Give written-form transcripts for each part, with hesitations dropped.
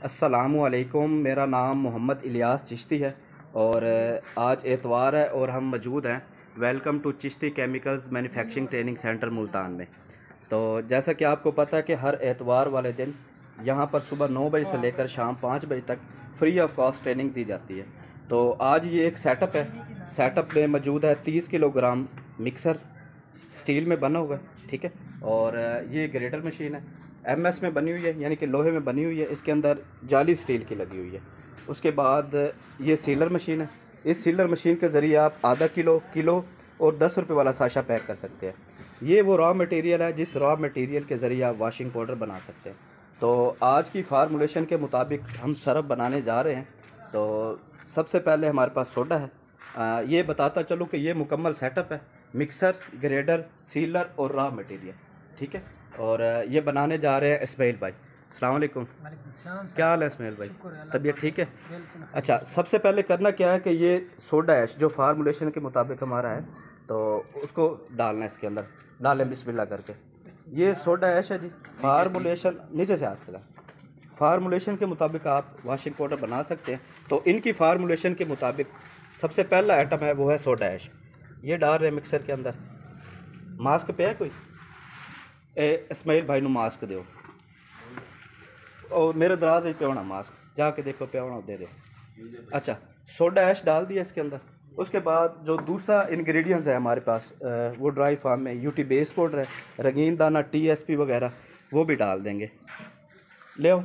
अस्सलामुअलैकुम। मेरा नाम मोहम्मद इलियास चिश्ती है और आज एतवार है और हम मौजूद हैं welcome to Chishti chemicals manufacturing training centre Multan में। तो जैसा कि आपको पता है कि हर एतवार वाले दिन यहाँ पर सुबह 9 बजे से लेकर शाम 5 बजे तक फ्री ऑफ कॉस्ट ट्रेनिंग दी जाती है। तो आज ये एक सेटअप है। सेटअप में मौजूद है 30 किलोग्राम मिक्सर, स्टील में बना हुआ है, ठीक है। और ये ग्रेटर मशीन है, MS में बनी हुई है, यानी कि लोहे में बनी हुई है। इसके अंदर जाली स्टील की लगी हुई है। उसके बाद ये सीलर मशीन है। इस सीलर मशीन के ज़रिए आप आधा किलो और 10 रुपये वाला साशा पैक कर सकते हैं। ये वो रॉ मटेरियल है जिस रॉ मटेरियल के ज़रिए आप वाशिंग पाउडर बना सकते हैं। तो आज की फार्मूलेशन के मुताबिक हम सरफ बनाने जा रहे हैं। तो सबसे पहले हमारे पास सोडा है। ये बताता चलूँ कि ये मुकम्मल सेटअप है, मिक्सर, ग्रेडर, सीलर और रॉ मटेरियल, ठीक है। और ये बनाने जा रहे हैं इस्माइल भाई। अस्सलाम वालेकुम। क्या हाल है इस्माइल भाई? तबीयत ठीक है? अच्छा, सबसे पहले करना क्या है कि ये सोडा ऐश जो फार्मूलेशन के मुताबिक हमारा है, तो उसको डालना है इसके अंदर। डालें बिस्मिल्लाह करके। ये सोडा ऐश है जी। फार्मूलेशन नीचे से हाथ लगा। फार्मूलेशन के मुताबिक आप वाशिंग पाउडर बना सकते हैं। तो इनकी फार्मूलेशन के मुताबिक सबसे पहला आइटम है वो है सोडा ऐश। ये डाल रहे हैं मिक्सर के अंदर। मास्क पे है कोई? इस्माइल भाई नू मास्क दो और मेरे दराज पे होना मास्क, जाके देखो पे होना दे दो। अच्छा, सोडा ऐश डाल दिया इसके अंदर। उसके बाद जो दूसरा इंग्रेडिएंट्स है हमारे पास, वो ड्राई फार्म में यूटी बेस पाउडर है, रंगीन दाना, TSP वगैरह, वो भी डाल देंगे। ले आओ।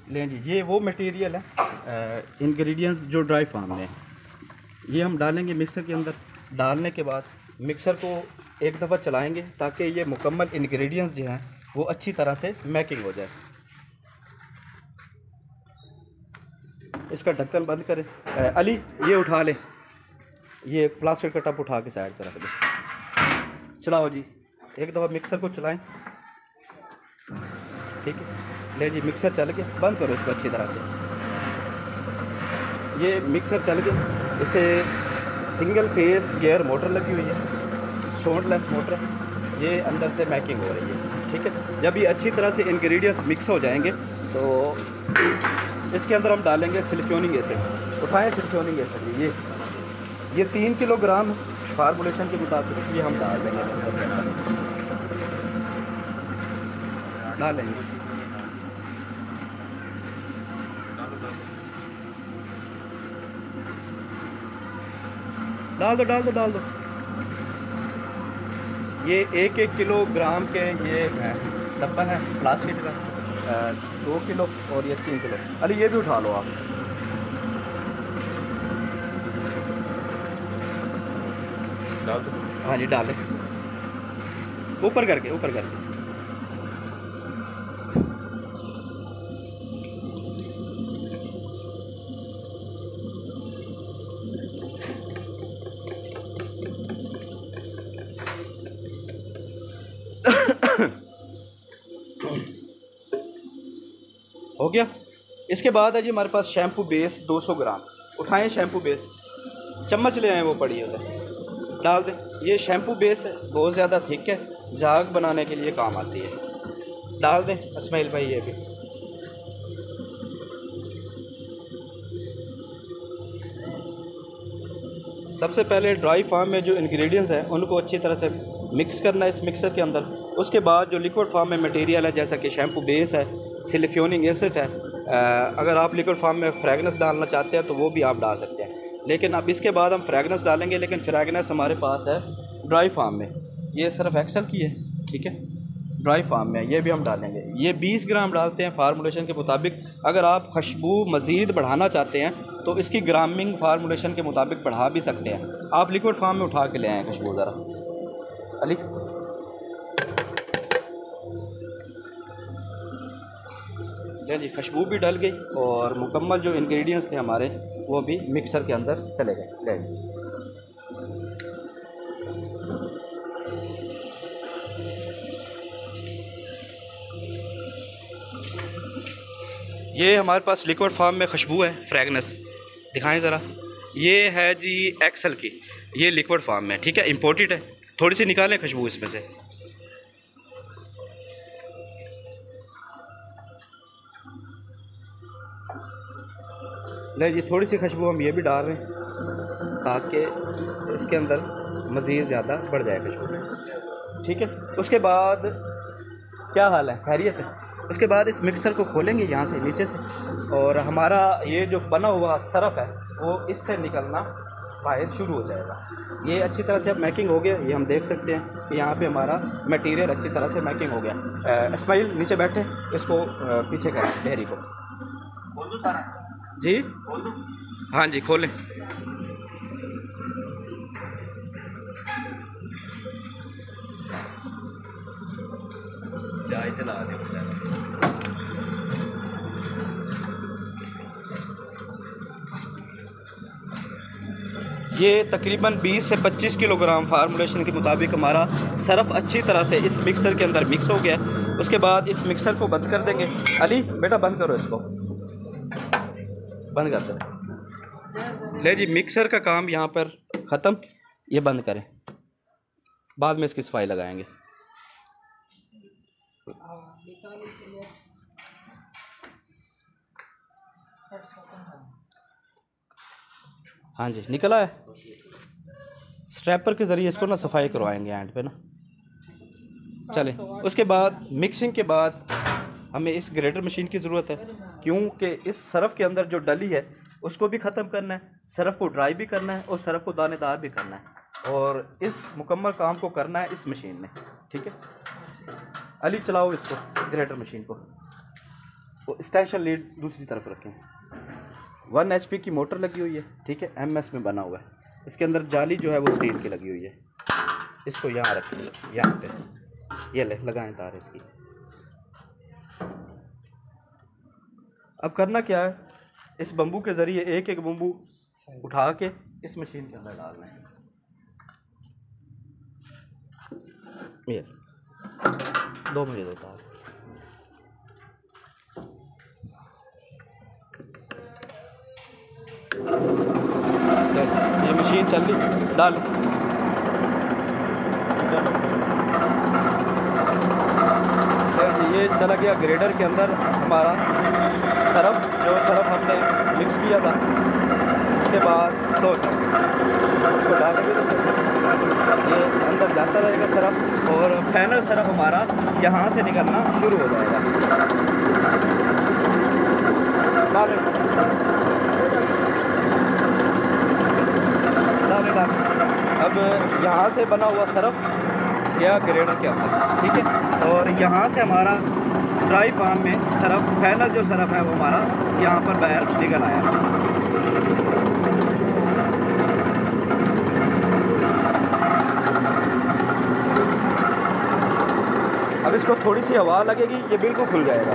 लें जी, ये वो मटेरियल है, इंग्रेडिएंट्स जो ड्राई फार्म में है, ये हम डालेंगे मिक्सर के अंदर। डालने के बाद मिक्सर को एक दफ़ा चलाएंगे ताकि ये मुकम्मल इंग्रेडिएंट्स जो हैं वो अच्छी तरह से मैकिंग हो जाए। इसका ढक्कन बंद करें। अली, ये उठा ले, ये प्लास्टिक का टब उठा के साइड पर रख दे। चलाओ जी, एक दफ़ा मिक्सर को चलाएं, ठीक है। ले जी, मिक्सर चल गया। बंद करो इसको अच्छी तरह से। ये मिक्सर चल गया। इसे सिंगल फेस गियर मोटर लगी हुई है, सोल्डलेस मोटर। ये अंदर से मैकिंग हो रही है, ठीक है। जब ये अच्छी तरह से इंग्रेडिएंट्स मिक्स हो जाएंगे तो इसके अंदर हम डालेंगे सिलिकॉनिक एसिड। उठाएं सिलिकॉनिक एसिड। ये 3 किलोग्राम फार्मूलेशन के मुताबिक ये हम डाल देंगे मिक्सर के अंदर। डालेंगे, डाल दो। ये 1-1 किलोग्राम के ये है डब्बा है प्लास्टिक का, 2 किलो और ये 3 किलो। अरे ये भी उठा लो आप। डाल दो। हाँ जी, डालें। ऊपर करके। हो गया। इसके बाद है जी हमारे पास शैम्पू बेस 200 ग्राम। उठाएं शैम्पू बेस, चम्मच ले आए, वो पड़ी है उधर, डाल दें। ये शैम्पू बेस है, बहुत ज़्यादा थिक है, झाग बनाने के लिए काम आती है। डाल दें इस्माइल भाई ये भी। सबसे पहले ड्राई फार्म में जो इंग्रेडिएंट्स हैं उनको अच्छी तरह से मिक्स करना है इस मिक्सर के अंदर। उसके बाद जो लिक्विड फार्म में मटेरियल है, जैसा कि शैम्पू बेस है, सिलिकॉनिक एसिड है, अगर आप लिक्विड फार्म में फ्रेगनेंस डालना चाहते हैं तो वो भी आप डाल सकते हैं। लेकिन अब इसके बाद हम फ्रेगनेंस डालेंगे, लेकिन फ्रेगनेंस हमारे पास है ड्राई फार्म में। ये सिर्फ एक्सेल की है, ठीक है, ड्राई फार्म में। ये भी हम डालेंगे। ये 20 ग्राम डालते हैं फार्मूलेशन के मुताबिक। अगर आप खुशबू मज़ीद बढ़ाना चाहते हैं तो इसकी ग्रामिंग फार्मूलेशन के मुताबिक बढ़ा भी सकते हैं। आप लिक्विड फार्म में उठा के ले आएँ खुशबू ज़रा। अली, ले जी, खुशबू भी डल गई और मुकम्मल जो इंग्रेडिएंट्स थे हमारे वो भी मिक्सर के अंदर चले गए। ले जी, ये हमारे पास लिक्विड फार्म में खुशबू है, फ्रेगनेंस दिखाएं ज़रा। ये है जी एक्सेल की, ये लिक्विड फॉर्म में, ठीक है, इम्पोर्टेड है। थोड़ी सी निकालें खुशबू इसमें से। ले जी थोड़ी सी खुशबू हम ये भी डाल रहे हैं ताकि इसके अंदर मज़ीद ज़्यादा बढ़ जाए खुशबू, ठीक है। उसके बाद क्या हाल है, खैरियत है। उसके बाद इस मिक्सर को खोलेंगे यहाँ से नीचे से, और हमारा ये जो बना हुआ सरफ है वो इससे निकलना बाहर शुरू हो जाएगा। ये अच्छी तरह से अब मैकिंग हो गया, ये हम देख सकते हैं कि यहाँ पे हमारा मटेरियल अच्छी तरह से मैकिंग हो गया। इस्माइल नीचे बैठे, इसको पीछे करें ढेरी को जी। हाँ जी खोलें। ये तकरीबन 20 से 25 किलोग्राम फार्मूलेशन के मुताबिक हमारा सरफ अच्छी तरह से इस मिक्सर के अंदर मिक्स हो गया। उसके बाद इस मिक्सर को बंद कर देंगे। अली बेटा बंद करो, इसको बंद कर दो। ले जी मिक्सर का काम यहाँ पर ख़त्म, ये बंद करें, बाद में इसकी सफाई लगाएंगे। हाँ जी निकला है। स्ट्रैपर के ज़रिए इसको ना सफाई करवाएंगे एंड पे ना। चले उसके बाद मिक्सिंग के बाद हमें इस ग्रेटर मशीन की ज़रूरत है, क्योंकि इस सरफ़ के अंदर जो डली है उसको भी ख़त्म करना है, सरफ़ को ड्राई भी करना है और सरफ़ को दानेदार भी करना है, और इस मुकम्मल काम को करना है इस मशीन में, ठीक है। अली चलाओ इसको, ग्रेटर मशीन को, वो एक्सटेंशन लीड दूसरी तरफ रखें। 1 HP की मोटर लगी हुई है, ठीक है, MS में बना हुआ है। इसके अंदर जाली जो है वो स्टील की लगी हुई है। इसको यहाँ रखेंगे, यहाँ पे ये ले लगाएं तार इसकी। अब करना क्या है, इस बम्बू के ज़रिए एक एक बम्बू उठा के इस मशीन के अंदर डालना है। ये 2 मिनट देता है। ये मशीन चल रही, डाल। ये चला गया ग्रेडर के अंदर हमारा सरफ, जो सरफ हमने मिक्स किया था। उसके बाद तो उसको डालेंगे तो ये अंदर जाता रहेगा सरफ, और फाइनल सरफ हमारा यहाँ से निकलना शुरू हो जाएगा। डालें डालें डालें। अब यहाँ से बना हुआ सरफ गया ग्रेडर के अंदर, ठीक है, और यहाँ से हमारा ड्राई फार्म में सरफ, फाइनल जो सरफ है वो हमारा यहाँ पर बाहर निकल आया। अब इसको थोड़ी सी हवा लगेगी, ये बिल्कुल खुल जाएगा।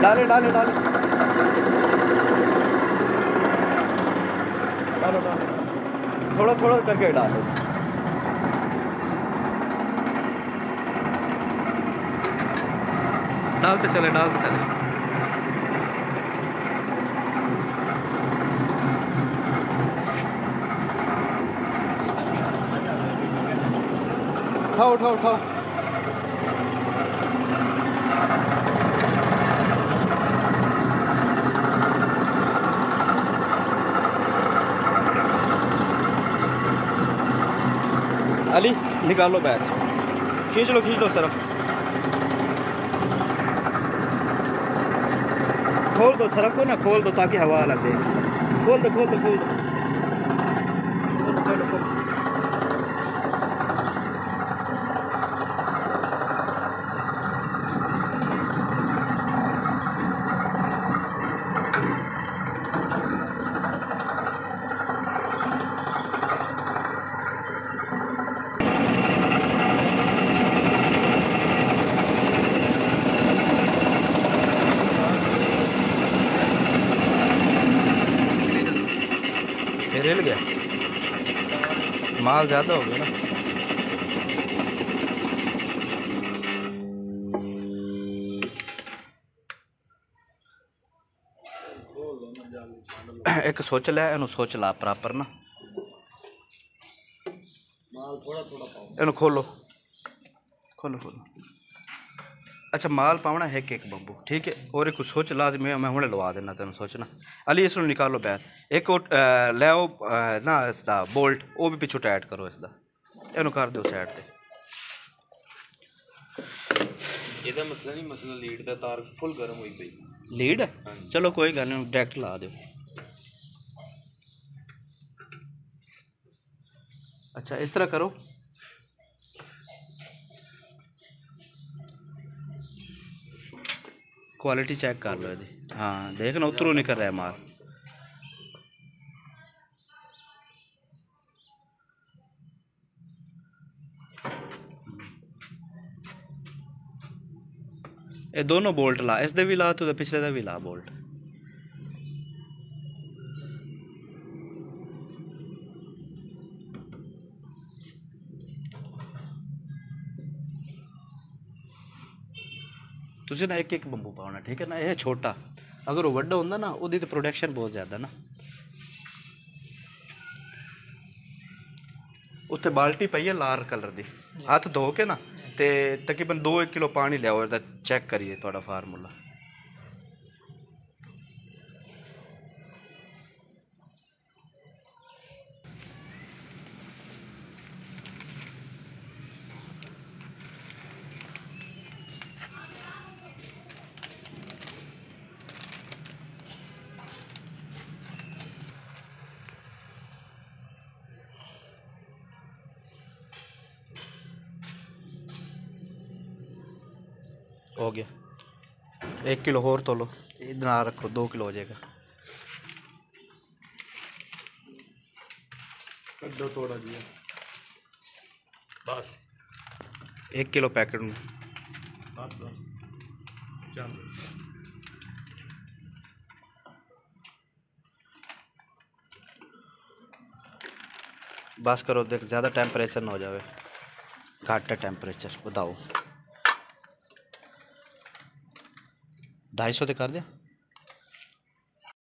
डाले डाले डाले डालो डालो, थोड़ा थोड़ा करके डालो। डालते चले डालते चले। उठाओ उठाओ उठाओ। अली निकालो बैग, खींच लो सरफ, खोल दो सरफ को ना, खोल दो ताकि हवा लगे। खोल दो खोल दो खोल दो। हिल गया, माल ज़्यादा हो गया ना। एक सोच लिया, इनू सोच ला प्रॉपर ना, इनू खोलो खोलो खोलो। अच्छा माल पावना है एक बंबू, ठीक है। और एक सोच लाजमी है, मैं हुणे लवा देना तेन सोचना। अली इसको निकालो बैर, एक ले आओ ना इसका बोल्ट, वो भी पिछू टाइट करो इसका, इनू कर दो साइड ते। ਇਹਦਾ ਮਸਲਾ ਨਹੀਂ, ਮਸਲਾ ਲੀਡ ਦਾ ਤਾਰ ਫੁੱਲ ਗਰਮ ਹੋਈ ਪਈ। लीड चलो कोई गल नहीं, डायरेक्ट ला दो। अच्छा इस तरह करो, क्वालिटी चेक कर लो यदि, हाँ देखना उतरू नहीं कर रहा है माल। ये दोनों बोल्ट ला, इस दे भी ला तो पिछले दा भी ला बोल्ट। तुझे ना एक एक बंबू पाना, ठीक है ना। यह छोटा अगर वो वड्डा होंदा ना, उदी तो प्रोडक्शन बहुत ज़्यादा ना। उत्थे बाल्टी पई है लाल कलर दी, हाथ धो के ना ते तकरीबन 2-1 किलो पानी लियाओ, इसदा चेक करिए थोड़ा फार्मूला। हो गया, 1 किलो और तो लो, इधर आ रखो, 2 किलो हो जाएगा। कड्डो थोड़ा दिया बस, 1 किलो पैकेट में बस बस चल। बस करो, देख ज़्यादा टेम्परेचर ना हो जाए, घट है टेम्परेचर बताओ। 250 तो कर दिया।